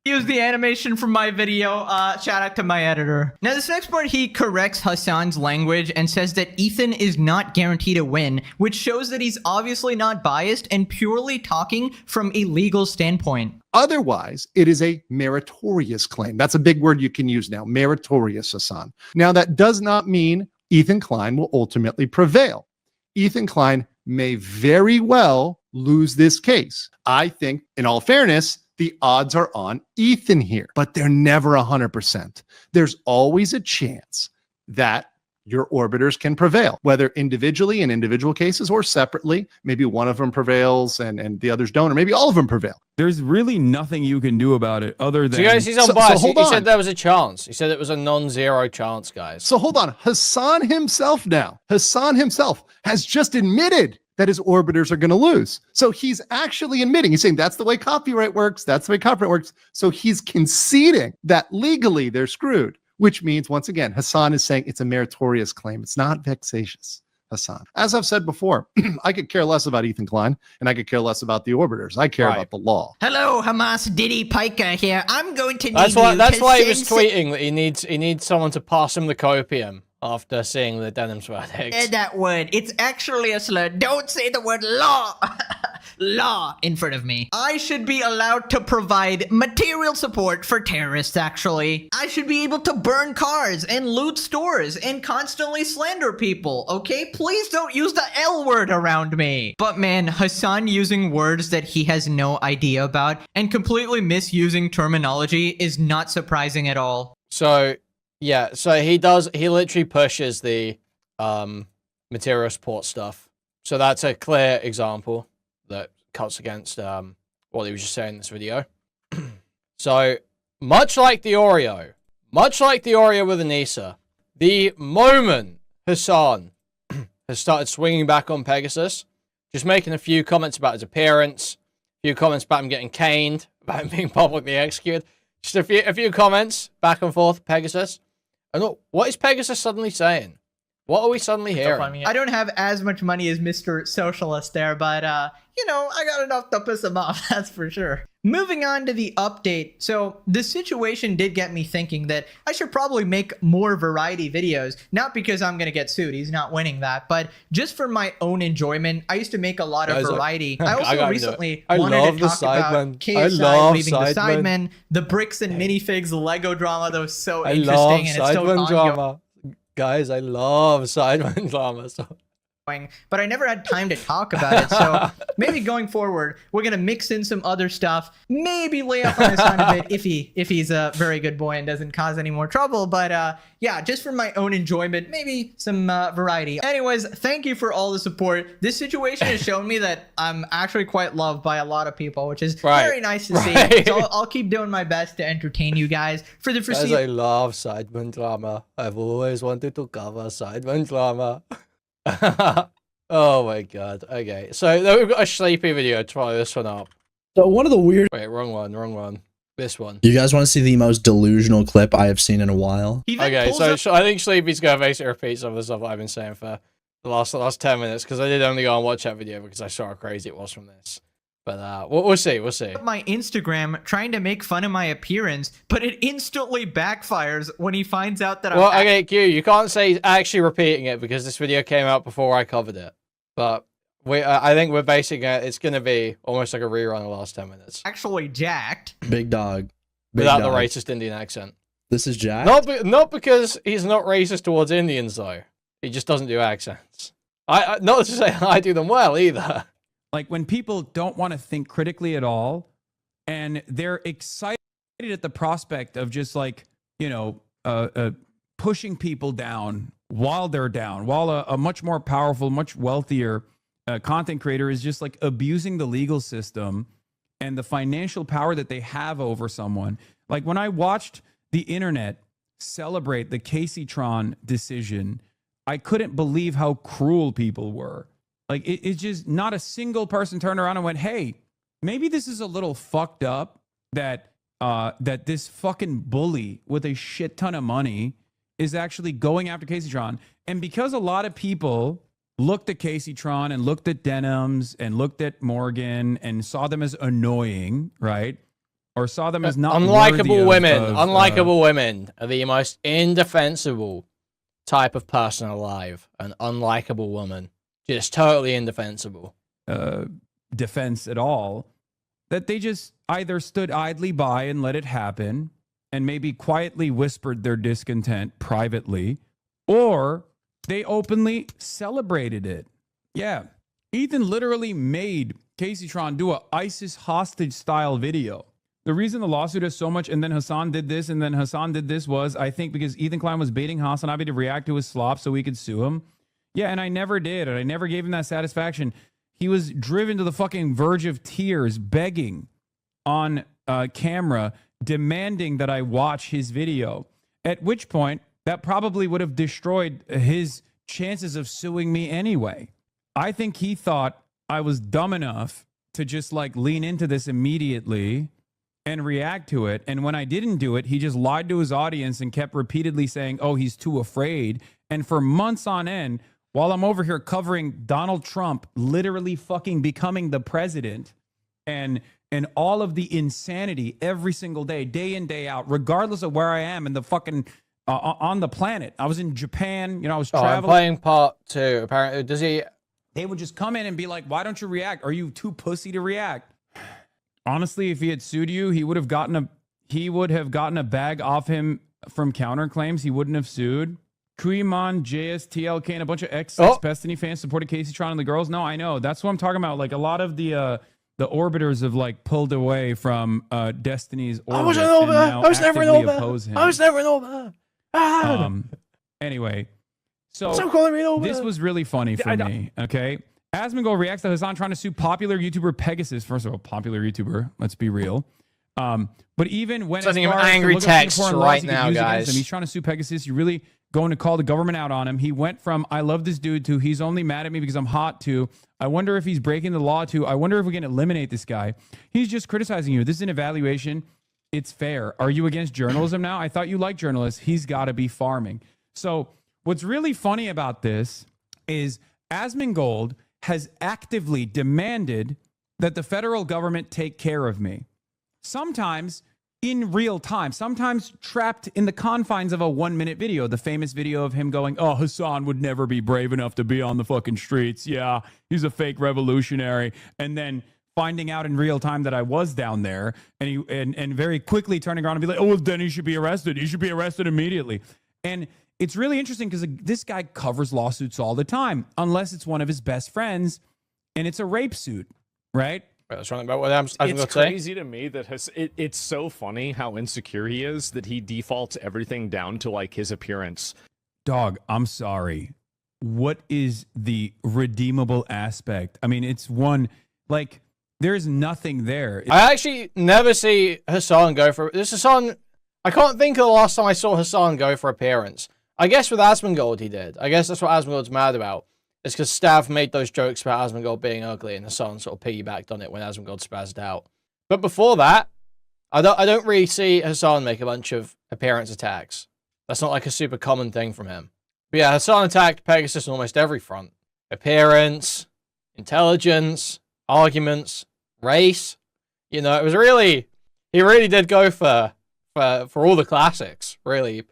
Speaker 4: Use the animation from my video. Shout out to my editor. Now, this next part, he corrects Hasan's language and says that Ethan is not guaranteed a win, which shows that he's obviously not biased and purely talking from a legal standpoint.
Speaker 8: Otherwise, it is a meritorious claim. That's a big word you can use now, meritorious Hasan. Now, that does not mean Ethan Klein will ultimately prevail. Ethan Klein may very well lose this case. I think, in all fairness, the odds are on Ethan here, but they're never 100%. There's always a chance that your orbiters can prevail, whether individually in individual cases or separately. Maybe one of them prevails and the others don't, or maybe all of them prevail.
Speaker 2: There's really nothing you can do about it other than...
Speaker 1: So guys, he's unbiased.
Speaker 8: hold
Speaker 1: He
Speaker 8: on.
Speaker 1: said there was a chance. He said it was a non-zero chance, guys.
Speaker 8: So hold on. Hasan himself has just admitted that his orbiters are going to lose. So he's actually admitting, he's saying that's the way copyright works. That's the way copyright works. So he's conceding that legally they're screwed, which means, once again, Hasan is saying it's a meritorious claim. It's not vexatious, Hasan. As I've said before, I could care less about Ethan Klein and I could care less about the orbiters. I care about the law.
Speaker 4: Hello, Hamas Diddy Piker here. I'm going to need
Speaker 1: That's why he was
Speaker 4: send
Speaker 1: tweeting that he needs someone to pass him the copium after seeing the Denham's verdict.
Speaker 4: that word. It's actually a slur. Don't say the word law. Law in front of me. I should be allowed to provide material support for terrorists, actually. I should be able to burn cars and loot stores and constantly slander people, okay? Please don't use the L word around me. But man, Hasan using words that he has no idea about and completely misusing terminology is not surprising at all.
Speaker 1: So, yeah, so he literally pushes the material support stuff. So that's a clear example that cuts against what he was just saying in this video. So, much like the Oreo with Anissa, the moment Hasan has started swinging back on Pegasus, just making a few comments about his appearance, a few comments about him getting caned, about him being publicly executed, just a few comments back and forth, Pegasus. And look, what is Pegasus suddenly saying? What are we suddenly hearing?
Speaker 4: I don't have as much money as Mr. Socialist there, but, you know, I got enough to piss him off, that's for sure. Moving on to the update. So the situation did get me thinking that I should probably make more variety videos, not because I'm going to get sued. He's not winning that, but just for my own enjoyment. I used to make a lot of variety. I also recently wanted to talk about KSI leaving the Sidemen, the bricks and minifigs Lego drama that was so interesting, and it's still ongoing.
Speaker 1: Guys, I love Sidemen drama. So.
Speaker 4: But I never had time to talk about it, so maybe going forward we're gonna mix in some other stuff, maybe lay off on Hasan a bit if he's a very good boy and doesn't cause any more trouble, but yeah, just for my own enjoyment, maybe some variety. Anyways, thank you for all the support. This situation has shown me that I'm actually quite loved by a lot of people, which is very nice to see. So I'll keep doing my best to entertain you guys for the foreseeable.
Speaker 1: Guys, I love Sidemen drama. I've always wanted to cover Sidemen drama. Oh my god. Okay, so then we've got a Chleepy video. Try this one up.
Speaker 3: So one of the weird.
Speaker 1: Wait, wrong one. This one.
Speaker 3: You guys want to see the most delusional clip I have seen in a while?
Speaker 1: Okay, so I think Chleepy's gonna basically repeat some of the stuff I've been saying for the last 10 minutes, because I did only go and watch that video because I saw how crazy it was from this. But we'll see.
Speaker 4: My Instagram trying to make fun of my appearance, but it instantly backfires when he finds out that I'm.
Speaker 1: Well, okay, Q, you can't say he's actually repeating it because this video came out before I covered it. But I think we're basically it's gonna be almost like a rerun of the last 10 minutes.
Speaker 4: Actually jacked.
Speaker 3: Big dog.
Speaker 1: Without the racist Indian accent.
Speaker 3: This is Jack.
Speaker 1: Not because he's not racist towards Indians though. He just doesn't do accents. I not to say I do them well either.
Speaker 2: Like when people don't want to think critically at all, and they're excited at the prospect of just like, you know, pushing people down while they're down, while a much more powerful, much wealthier content creator is just like abusing the legal system and the financial power that they have over someone. Like when I watched the internet celebrate the Casey-tron decision, I couldn't believe how cruel people were. Like it's just not a single person turned around and went, hey, maybe this is a little fucked up that that this fucking bully with a shit ton of money is actually going after Casey-tron. And because a lot of people looked at Casey-tron and looked at Denims and looked at Morgan and saw them as annoying, right? Or saw them as not
Speaker 1: unlikable women. Unlikable women are the most indefensible type of person alive. An unlikable woman. Just totally indefensible.
Speaker 2: Defense at all. That they just either stood idly by and let it happen and maybe quietly whispered their discontent privately, or they openly celebrated it. Yeah. Ethan literally made Casey-tron do a ISIS hostage style video. The reason the lawsuit is so much, and then Hasan did this, and then Hasan did this, was, I think, because Ethan Klein was baiting Hasan Abi to react to his slop so we could sue him. Yeah, and I never did, and I never gave him that satisfaction. He was driven to the fucking verge of tears, begging on camera, demanding that I watch his video. At which point, that probably would have destroyed his chances of suing me anyway. I think he thought I was dumb enough to just like lean into this immediately and react to it. And when I didn't do it, he just lied to his audience and kept repeatedly saying, oh, he's too afraid. And for months on end, while I'm over here covering Donald Trump literally fucking becoming the president and all of the insanity every single day, day in, day out, regardless of where I am in the fucking on the planet. I was in Japan, you know, I was traveling.
Speaker 1: I'm playing part 2. Apparently, does he?
Speaker 2: They would just come in and be like, why don't you react? Are you too pussy to react? Honestly, if he had sued you, he would have gotten a bag off him from counterclaims. He wouldn't have sued. Kuihman, JSTLK, and a bunch of ex-Destiny fans supported Casey-tron and the girls. No, I know. That's what I'm talking about. Like a lot of the orbiters have like pulled away from Destiny's orbit.
Speaker 1: I was never an orbiter. I was never an orbiter.
Speaker 2: Anyway, so this was really funny for me. Okay, Asmongold reacts to Hasan trying to sue popular YouTuber Pegasus. First of all, popular YouTuber. Let's be real. But even when
Speaker 1: Sending him angry texts right now, guys.
Speaker 2: He's trying to sue Pegasus. You're really going to call the government out on him. He went from "I love this dude" to "he's only mad at me because I'm hot" to "I wonder if he's breaking the law" to "I wonder if we can eliminate this guy." He's just criticizing you. This is an evaluation. It's fair. Are you against journalism now? I thought you liked journalists. He's got to be farming. So what's really funny about this is Asmongold has actively demanded that the federal government take care of me. Sometimes in real time, sometimes trapped in the confines of a 1-minute video. The famous video of him going, "Oh, Hasan would never be brave enough to be on the fucking streets. Yeah, he's a fake revolutionary." And then finding out in real time that I was down there, and very quickly turning around and be like, "Oh, well, then he should be arrested. He should be arrested immediately." And it's really interesting because this guy covers lawsuits all the time, unless it's one of his best friends and it's a rape suit, right?
Speaker 1: That's right about what I'm
Speaker 9: It's crazy to me that it's so funny how insecure he is that he defaults everything down to like his appearance.
Speaker 2: Dog, I'm sorry. What is the redeemable aspect? I mean, it's one, like, there's nothing there.
Speaker 1: I actually never see Hasan go for this. Hasan, I can't think of the last time I saw Hasan go for appearance. I guess with Asmongold he did. I guess that's what Asmongold's mad about. It's because Stav made those jokes about Asmongold being ugly, and Hasan sort of piggybacked on it when Asmongold spazzed out. But before that, I don't really see Hasan make a bunch of appearance attacks. That's not like a super common thing from him. But yeah, Hasan attacked Pegasus on almost every front. Appearance, intelligence, arguments, race. You know, it was really, he really did go for all the classics, really.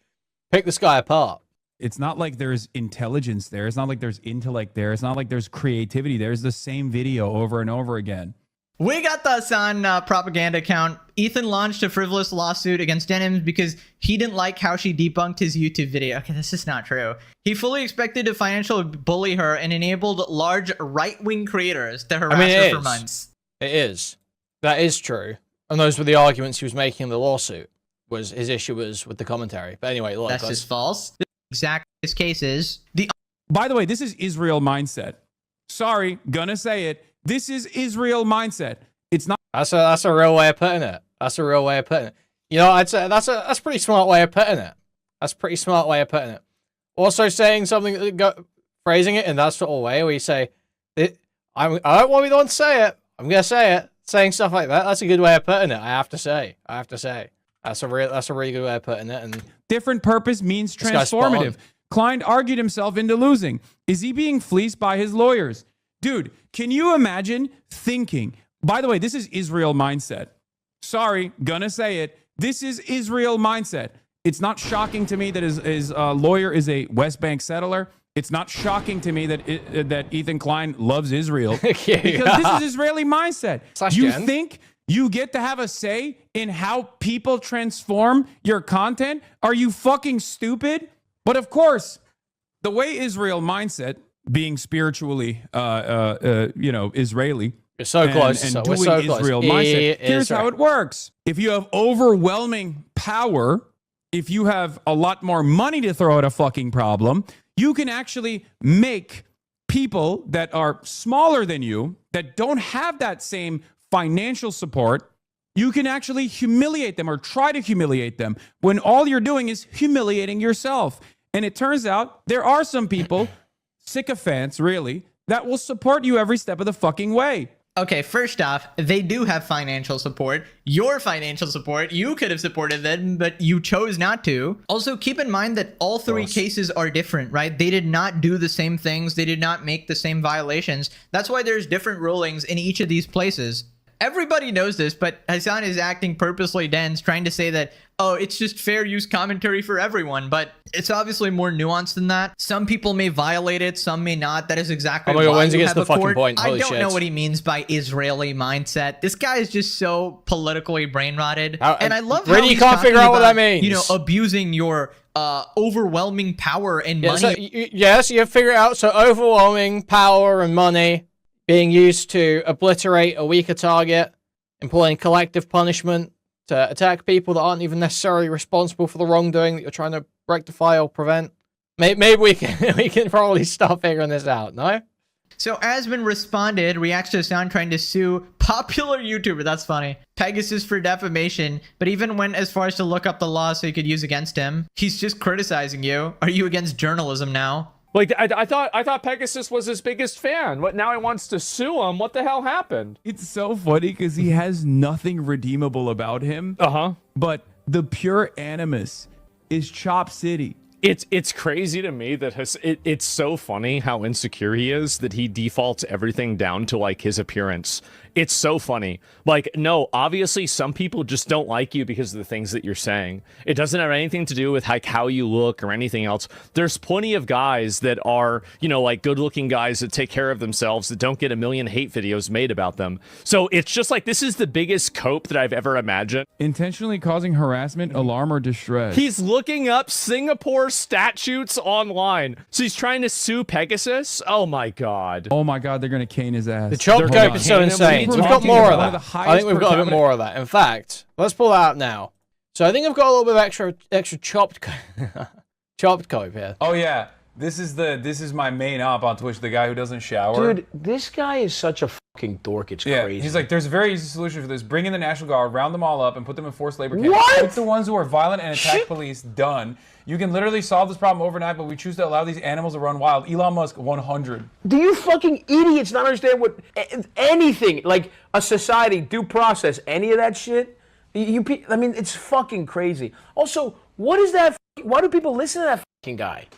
Speaker 1: Pick this guy apart.
Speaker 2: It's not like there's intelligence there. It's not like there's intellect there. It's not like there's creativity there. It's the same video over and over again.
Speaker 4: We got the Hasan propaganda account. Ethan launched a frivolous lawsuit against Denims because he didn't like how she debunked his YouTube video. Okay, this is not true. He fully expected to financially bully her and enabled large right-wing creators to harass her for months.
Speaker 1: It is. That is true. And those were the arguments he was making in the lawsuit. Was his issue was with the commentary. But anyway, look.
Speaker 4: That's just false. Exact his case is the.
Speaker 2: By the way, this is Israel mindset. Sorry, gonna say it. This is Israel mindset. It's not.
Speaker 1: That's a real way of putting it. That's a real way of putting it. You know, I'd say that's a pretty smart way of putting it. That's a pretty smart way of putting it. Also, saying something, phrasing it in that sort of way where you say, I don't want to be the one to say it. I'm gonna say it. Saying stuff like that. That's a good way of putting it. I have to say. That's a really good way of putting it. And
Speaker 2: different purpose means transformative. Klein argued himself into losing. Is he being fleeced by his lawyers? Dude, can you imagine thinking? By the way, this is Israel mindset. Sorry, gonna say it. This is Israel mindset. It's not shocking to me that his lawyer is a West Bank settler. It's not shocking to me that Ethan Klein loves Israel. Because this is Israeli mindset. You think you get to have a say in how people transform your content? Are you fucking stupid? But of course, the way Israel mindset, being spiritually, Israeli,
Speaker 1: you're so close.
Speaker 2: And doing Israel mindset, here's how it works. If you have overwhelming power, if you have a lot more money to throw at a fucking problem, you can actually make people that are smaller than you, that don't have that same financial support, you can actually humiliate them or try to humiliate them when all you're doing is humiliating yourself. And it turns out there are some people, sycophants really, that will support you every step of the fucking way.
Speaker 4: Okay, first off, they do have financial support. Your financial support, you could have supported them, but you chose not to. Also, keep in mind that all three cases are different, right? They did not do the same things. They did not make the same violations. That's why there's different rulings in each of these places. Everybody knows this, but Hasan is acting purposely dense, trying to say that, oh, it's just fair use commentary for everyone, but it's obviously more nuanced than that. Some people may violate it, some may not. That is exactly why you have a court. I don't know what he means by Israeli mindset. This guy is just so politically brain rotted, and I love how
Speaker 1: you can't figure out what that means.
Speaker 4: You know, abusing your overwhelming power and money.
Speaker 1: So, yes, you figure it out. So overwhelming power and money being used to obliterate a weaker target, employing collective punishment to attack people that aren't even necessarily responsible for the wrongdoing that you're trying to rectify or prevent. Maybe we can probably start figuring this out, no?
Speaker 4: So Asmon responded, reacts to Hasan trying to sue popular YouTuber, that's funny, Pegasus for defamation, but even went as far as to look up the law so he could use against him. He's just criticizing you. Are you against journalism now?
Speaker 9: Like, I thought Pegasus was his biggest fan. What, now he wants to sue him? What the hell happened?
Speaker 2: It's so funny because he has nothing redeemable about him. But the pure animus is Chop City.
Speaker 9: It's crazy to me that it's so funny how insecure he is that he defaults everything down to like his appearance. It's so funny. Like, no, obviously some people just don't like you because of the things that you're saying. It doesn't have anything to do with like how you look or anything else. There's plenty of guys that are, you know, like good looking guys that take care of themselves that don't get a million hate videos made about them. So it's just like, this is the biggest cope that I've ever imagined.
Speaker 2: Intentionally causing harassment, alarm, or distress.
Speaker 9: He's looking up Singapore statutes online. So he's trying to sue Pegasus? Oh my god.
Speaker 2: Oh my god, they're gonna cane his ass.
Speaker 1: The chop cope is so insane. We've got more of that. I think we've got a bit more of that. In fact, let's pull that out now. So I think I've got a little bit of extra chopped cope here.
Speaker 10: Oh yeah, this is my main op on Twitch, the guy who doesn't shower.
Speaker 11: Dude, this guy is such a fucking dork. It's crazy.
Speaker 10: He's like, there's a very easy solution for this. Bring in the National Guard, round them all up, and put them in forced labor camps.
Speaker 11: What?
Speaker 10: Put the ones who are violent and attack police. Done. You can literally solve this problem overnight, but we choose to allow these animals to run wild. Elon Musk, 100.
Speaker 11: Do you fucking idiots not understand what anything, like a society, due process, any of that shit? I mean, it's fucking crazy. Also, what is that? Why do people listen to that fucking guy?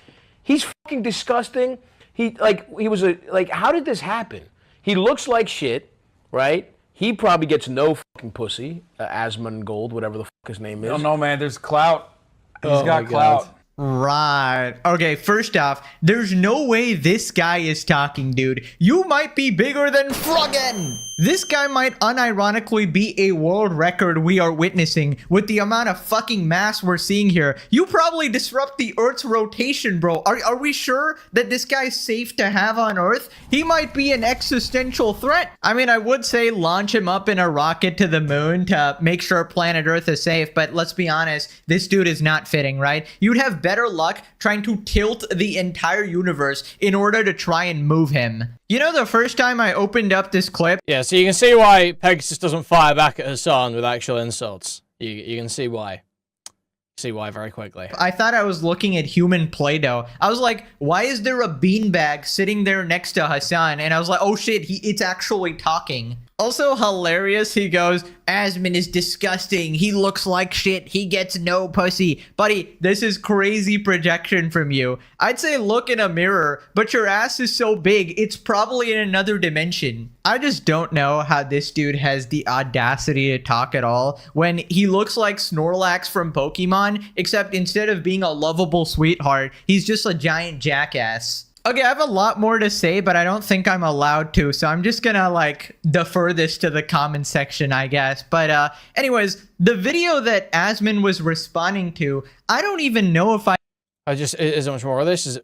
Speaker 11: He's fucking disgusting. How did this happen? He looks like shit, right? He probably gets no fucking pussy. Asmongold, whatever the fuck his name is.
Speaker 10: I don't know, man. There's clout. He's got clout.
Speaker 4: Right. Okay, first off, there's no way this guy is talking, dude. You might be bigger than Froggen! This guy might unironically be a world record we are witnessing with the amount of fucking mass we're seeing here. You probably disrupt the Earth's rotation, bro. Are we sure that this guy's safe to have on Earth? He might be an existential threat. I mean, I would say launch him up in a rocket to the moon to make sure planet Earth is safe, but let's be honest, this dude is not fitting, right? You'd have better luck trying to tilt the entire universe in order to try and move him. You know, the first time I opened up this clip...
Speaker 1: Yeah, so you can see why Pegasus doesn't fire back at Hasan with actual insults. You can see why. See why very quickly.
Speaker 4: I thought I was looking at human Play-Doh. I was like, why is there a beanbag sitting there next to Hasan? And I was like, oh shit, it's actually talking. Also hilarious, he goes, Asmon is disgusting. He looks like shit. He gets no pussy. Buddy, this is crazy projection from you. I'd say look in a mirror, but your ass is so big, it's probably in another dimension. I just don't know how this dude has the audacity to talk at all when he looks like Snorlax from Pokemon, except instead of being a lovable sweetheart, he's just a giant jackass. Okay, I have a lot more to say, but I don't think I'm allowed to, so I'm just gonna, like, defer this to the comment section, I guess. But, anyways, the video that Asmon was responding to, I don't even know if
Speaker 1: is there much more of this?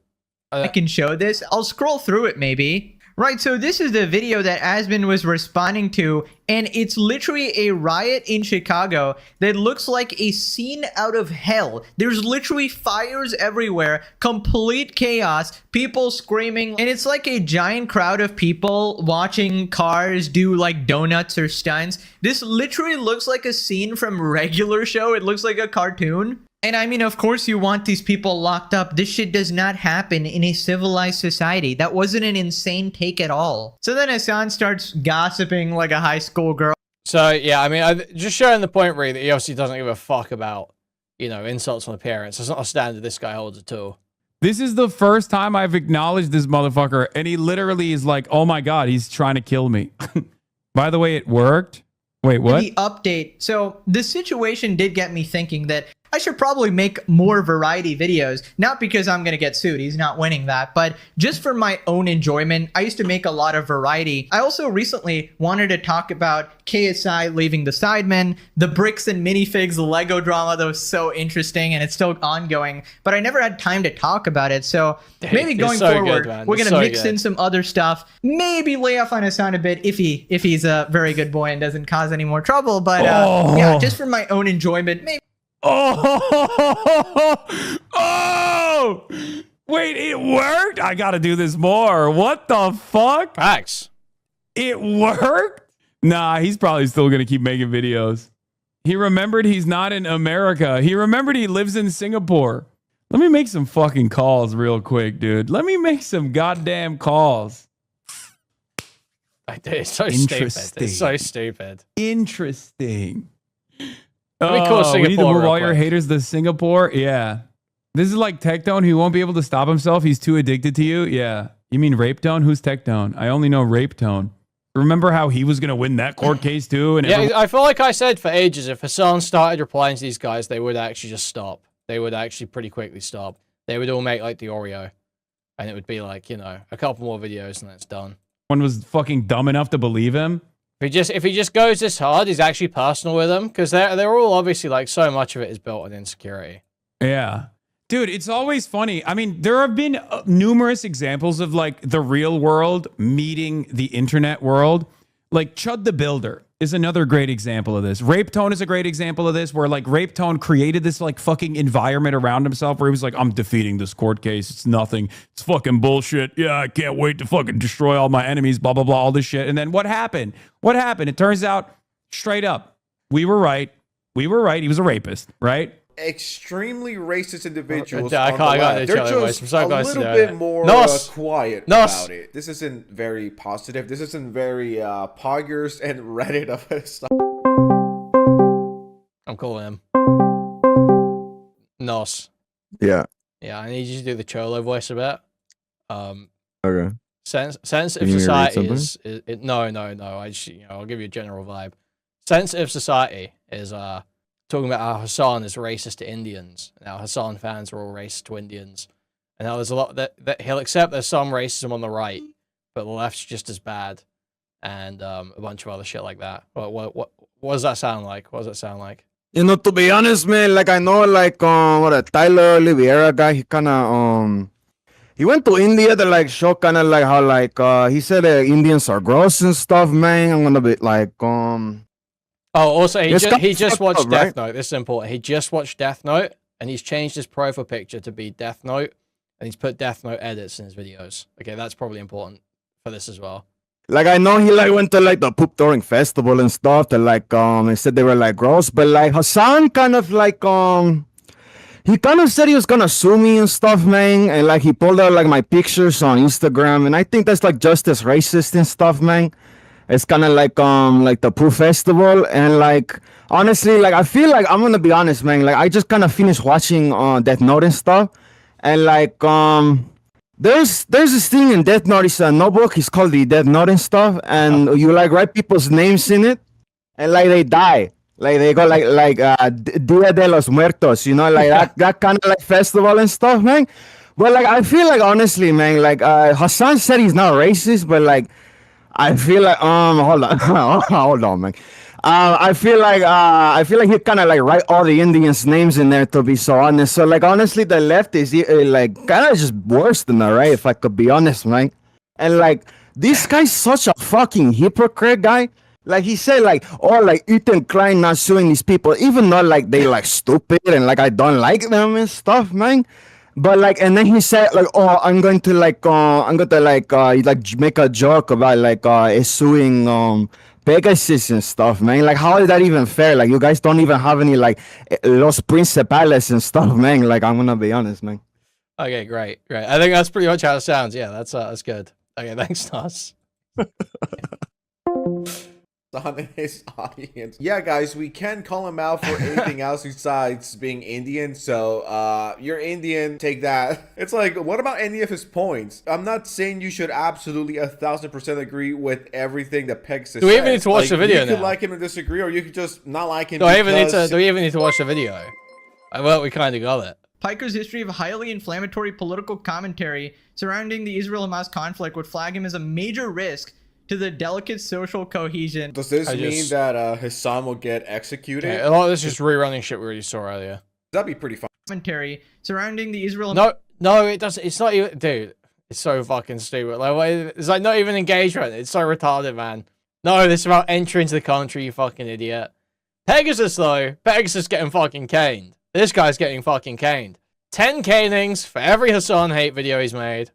Speaker 4: I can show this. I'll scroll through it, maybe. Right, so this is the video that Asmon was responding to, and it's literally a riot in Chicago that looks like a scene out of hell. There's literally fires everywhere, complete chaos, people screaming, and it's like a giant crowd of people watching cars do like donuts or stunts. This literally looks like a scene from Regular Show. It looks like a cartoon. And I mean, of course you want these people locked up. This shit does not happen in a civilized society. That wasn't an insane take at all. So then Hasan starts gossiping like a high school girl.
Speaker 1: So, yeah, I mean, just showing the point, really, that he obviously doesn't give a fuck about, you know, insults on appearance. It's not a standard this guy holds at all.
Speaker 2: This is the first time I've acknowledged this motherfucker, and he literally is like, oh my god, he's trying to kill me. By the way, it worked. Wait, what?
Speaker 4: The update. So the situation did get me thinking that I should probably make more variety videos, not because I'm going to get sued, he's not winning that, but just for my own enjoyment. I used to make a lot of variety. I also recently wanted to talk about KSI leaving the Sidemen, the bricks and minifigs Lego drama that was so interesting and it's still ongoing, but I never had time to talk about it. So maybe going forward, we're going to mix in some other stuff, maybe lay off on Hasan a bit if he's a very good boy and doesn't cause any more trouble. But yeah, just for my own enjoyment, maybe.
Speaker 2: Oh! Wait, it worked? I gotta do this more. What the fuck?
Speaker 1: Facts.
Speaker 2: It worked? Nah, he's probably still gonna keep making videos. He remembered he's not in America. He remembered he lives in Singapore. Let me make some fucking calls real quick, dude. Let me make some goddamn calls.
Speaker 1: It's so stupid. It's so stupid.
Speaker 2: Interesting.
Speaker 1: Let me call
Speaker 2: We need to
Speaker 1: Singapore
Speaker 2: move
Speaker 1: real
Speaker 2: all your
Speaker 1: quick.
Speaker 2: haters to Singapore. Yeah. This is like Tectone, who won't be able to stop himself. He's too addicted to you. Yeah. You mean Rape Tone? Who's Tectone? I only know Rape Tone. Remember how he was going to win that court case too? And
Speaker 1: Yeah, I feel like I said for ages, if Hasan started replying to these guys, they would actually just stop. They would actually pretty quickly stop. They would all make like the Oreo. And it would be like, you know, a couple more videos and that's done.
Speaker 2: One was fucking dumb enough to believe him.
Speaker 1: If he just goes this hard, he's actually personal with them. Because they're all obviously like, so much of it is built on insecurity.
Speaker 2: Yeah. Dude, it's always funny. I mean, there have been numerous examples of like the real world meeting the internet world. Like Chud the Builder is another great example of this. Rape Tone is a great example of this, where like Rape Tone created this like fucking environment around himself where he was like, I'm defeating this court case. It's nothing. It's fucking bullshit. Yeah, I can't wait to fucking destroy all my enemies, blah, blah, blah, all this shit. And then what happened? What happened? It turns out, straight up, we were right. We were right. He was a rapist, right?
Speaker 12: Extremely racist individuals
Speaker 1: I
Speaker 12: on
Speaker 1: can't- I
Speaker 12: the
Speaker 1: got
Speaker 12: left.
Speaker 1: it,
Speaker 12: They're
Speaker 1: Charlie Weiss.
Speaker 12: just
Speaker 1: I'm so
Speaker 12: a
Speaker 1: glad to
Speaker 12: little
Speaker 1: know
Speaker 12: bit
Speaker 1: it.
Speaker 12: more
Speaker 1: Nos.
Speaker 12: quiet
Speaker 1: Nos.
Speaker 12: about it. This isn't very positive. This isn't very poggers and Reddit of stuff.
Speaker 1: I'm calling him. Nos.
Speaker 13: Yeah.
Speaker 1: Yeah, I need you to do the Cholo voice a bit.
Speaker 13: Okay.
Speaker 1: Sensitive
Speaker 13: You need me to read
Speaker 1: society is no. I just, I'll give you a general vibe. Sensitive society is talking about how Hasan is racist to Indians. Now Hasan fans are all racist to Indians, and now there's a lot that he'll accept there's some racism on the right, but the left's just as bad, and a bunch of other shit like that. What does that sound like? What does that sound like?
Speaker 13: You know, to be honest, man, like I know, like what a Tyler Oliveira guy, he kind of he went to India to like show kind of like how like he said Indians are gross and stuff, man. I'm gonna be like
Speaker 1: Oh, also he
Speaker 13: It's kinda
Speaker 1: just
Speaker 13: fucked
Speaker 1: watched
Speaker 13: up,
Speaker 1: Death
Speaker 13: right?
Speaker 1: Note. This is important. He just watched Death Note, and he's changed his profile picture to be Death Note, and he's put Death Note edits in his videos. Okay, that's probably important for this as well.
Speaker 13: Like I know he like went to like the Poop Touring Festival and stuff that like he said they were like gross, but like Hasan kind of like he kind of said he was gonna sue me and stuff, man, and like he pulled out like my pictures on Instagram, and I think that's like just as racist and stuff, man. It's kind of like the Poop Festival, and like honestly, like I feel like I'm gonna be honest, man. Like I just kind of finished watching Death Note and stuff, and like there's this thing in Death Note. It's a notebook. It's called the Death Note and stuff, and you like write people's names in it, and like they die. Like they go like Dia de los Muertos, you know, like that kind of like festival and stuff, man. But like I feel like honestly, man, like Hasan said he's not racist, but like I feel like hold on, hold on, man. I feel like he kind of like write all the Indians' names in there, to be so honest. So like honestly, the left is like kind of just worse than the right, if I could be honest, man. And like this guy's such a fucking hypocrite, guy. Like he said, like, oh, like Ethan Klein not suing these people, even though like they like stupid and like I don't like them and stuff, man. But like, and then he said like, oh, I'm going to like make a joke about like suing Pegasus and stuff, man. Like, how is that even fair? Like, you guys don't even have any like Los Principales and stuff, man. Like, I'm gonna be honest, man.
Speaker 1: Okay, great. I think that's pretty much how it sounds. Yeah, that's good. Okay, thanks, Nos.
Speaker 12: On his audience. Yeah, guys, we can call him out for anything else besides being Indian. So, you're Indian, take that. It's like, what about any of his points? I'm not saying you should absolutely 1000% agree with everything that Pegasus says.
Speaker 1: Do we even need to watch the video
Speaker 12: You could
Speaker 1: now?
Speaker 12: like him and disagree, or you could just not like him.
Speaker 1: Do we even need to watch the video? Well, we kind of got it.
Speaker 4: Piker's history of highly inflammatory political commentary surrounding the Israel-Hamas conflict would flag him as a major risk to the delicate social cohesion.
Speaker 12: Does this mean that Hasan will get executed?
Speaker 1: Yeah, a lot of this is rerunning shit we already saw earlier.
Speaker 12: That'd be pretty fun.
Speaker 4: Commentary surrounding the Israel.
Speaker 1: No, it doesn't. It's not even, dude. It's so fucking stupid. Like, it's like not even engagement. It's so retarded, man. No, this is about entry into the country, you fucking idiot. Pegasus though, Pegasus getting fucking caned. This guy's getting fucking caned. 10 canings for every Hasan hate video he's made.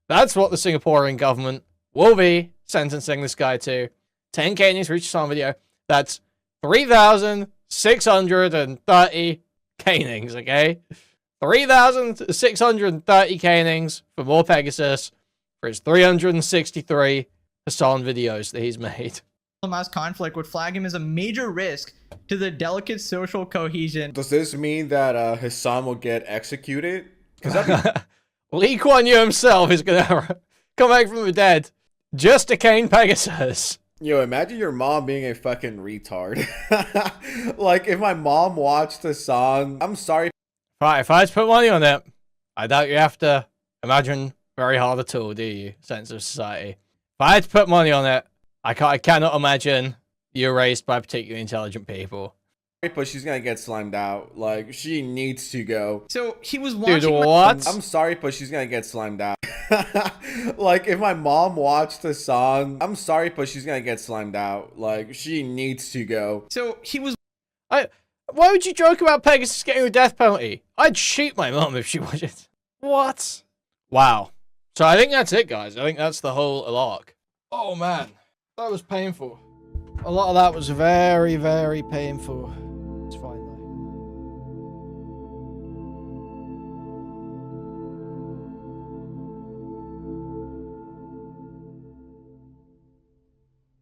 Speaker 1: That's what the Singaporean government will be sentencing this guy to. 10 canings for each Hasan video. That's 3,630 canings, okay? 3,630 canings for more Pegasus for his 363 Hasan videos that he's made.
Speaker 4: Mass conflict would flag him as a major risk to the delicate social cohesion.
Speaker 12: Does this mean that Hasan will get executed? Because
Speaker 1: Lee Kuan Yew himself is gonna come back from the dead just to cane Pegasus.
Speaker 12: Yo, imagine your mom being a fucking retard. Like, if my mom watched Hasan, I'm sorry.
Speaker 1: Right, if I had to put money on it, I doubt you have to imagine very hard at all, do you? Sense of society. If I had to put money on it, I cannot imagine you're raised by particularly intelligent people.
Speaker 12: But she's gonna get slimed out. Like, she needs to go.
Speaker 4: So he was watching.
Speaker 1: Dude, what?
Speaker 12: I'm sorry, but she's gonna get slimed out. Like, if my mom watched Hasan, I'm sorry, but she's gonna get slimed out. Like, she needs to go.
Speaker 4: So he was.
Speaker 1: Why would you joke about Pegasus getting a death penalty? I'd shoot my mom if she watched it. What? Wow. So I think that's it, guys. I think that's the whole arc. Oh man, that was painful. A lot of that was very, very painful.